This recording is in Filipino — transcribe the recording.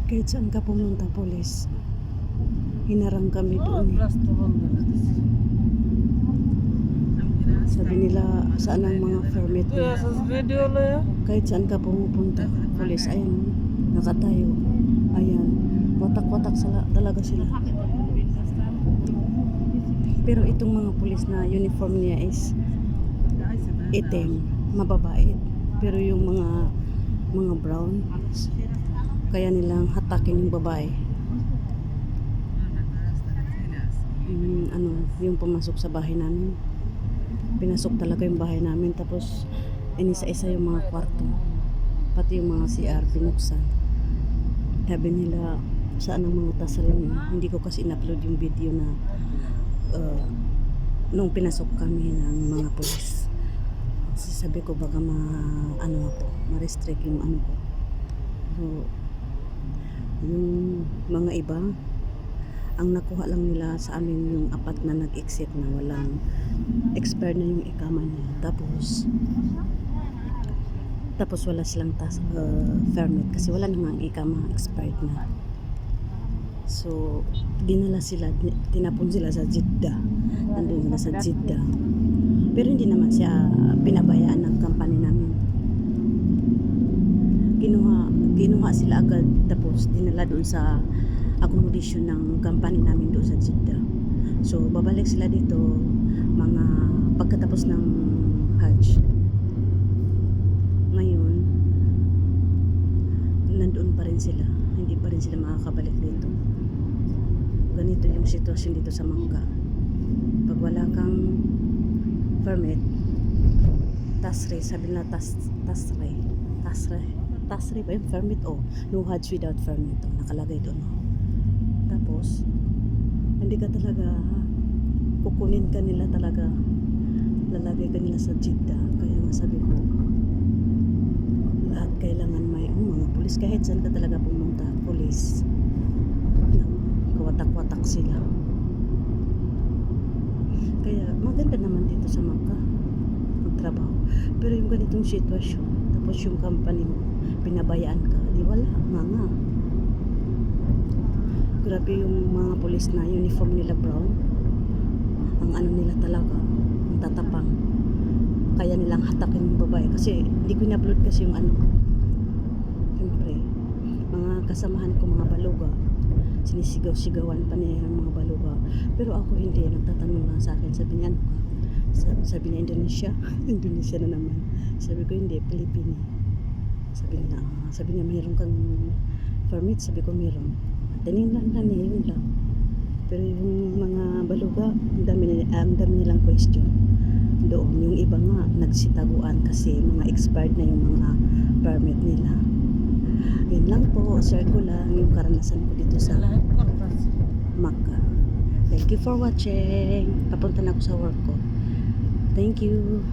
Kahit saan ka pumunta, polis, hinarang kami doon. Sabi nila, saan ang mga permit mo? Kahit saan ka pumupunta, polis, ayan, nakatayo. Ayan, watak-watak talaga sila. Pero itong mga pulis na uniform niya is itim, mababait. Pero yung mga brown, kaya nilang hatakin yung babae. Yung pumasok sa bahay namin. Pinasok talaga yung bahay namin. Tapos inisa-isa yung mga kwarto. Pati yung mga CR binuksan. Sabi nila, saan ang mga tasrin? Hindi ko kasi in-upload yung video na nung pinasok kami ng mga pulis. Kasi sabi ko baka ma-restrict yung ano ko. So, yung mga iba, ang nakuha lang nila sa amin yung apat na nag-exit na walang expired na yung ikama niya. Tapos wala silang permit kasi wala namang ikama, expired na. So, dinala sila, tinapon sila sa Jeddah. Nandun sila sa Jeddah. Pero hindi naman siya pinabayaan ng company namin. Kinuha sila agad, tapos dinala doon sa accommodation ng company namin doon sa Jeddah. So babalik sila dito mga pagkatapos ng Hajj. Ngayon nandoon pa rin sila, hindi pa rin sila makakabalik dito. Ganito yung sitwasyon dito sa Makkah. Pag wala kang permit, tasre, sabi nila tasre ba yung permit? No Hajj without permit. Nakalagay doon. Tapos hindi ka talaga kukunin ka nila talaga, lalagay ka nila sa Jeddah. Kaya nga sabi ko, lahat kailangan may mga pulis. Kahit saan ka talaga pumunta, pulis, kawatak-watak sila. Kaya maganda naman dito sa Makkah magtrabaho. Pero yung ganitong sitwasyon, tapos yung company mo pinabayaan ka, di wala nga. Grabe yung mga pulis na uniform nila brown. Ang ano nila talaga, ang tatapang. Kaya nilang hatakin yung babae. Kasi hindi ko in-upload kasi yung ano. Siyempre, mga kasamahan ko, mga baluga, sinisigaw-sigawan pa niya yung mga baluga. Pero ako hindi, nagtatanong lang sa akin. Sabi niya, ano ka? Sabi niya, Indonesia. Indonesia na naman. Sabi ko, hindi, Pilipino. Sabi niya, mayroon kang permit? Sabi ko, mayroon. Tinignan lang niya, yun lang. Pero yung mga baluga, ang dami nilang question. Doon, yung iba nga, nagsitaguan kasi mga expired na yung mga permit nila. Yun lang po, share ko lang yung karanasan ko dito sa Makkah. Thank you for watching. Papunta na ako sa work ko. Thank you.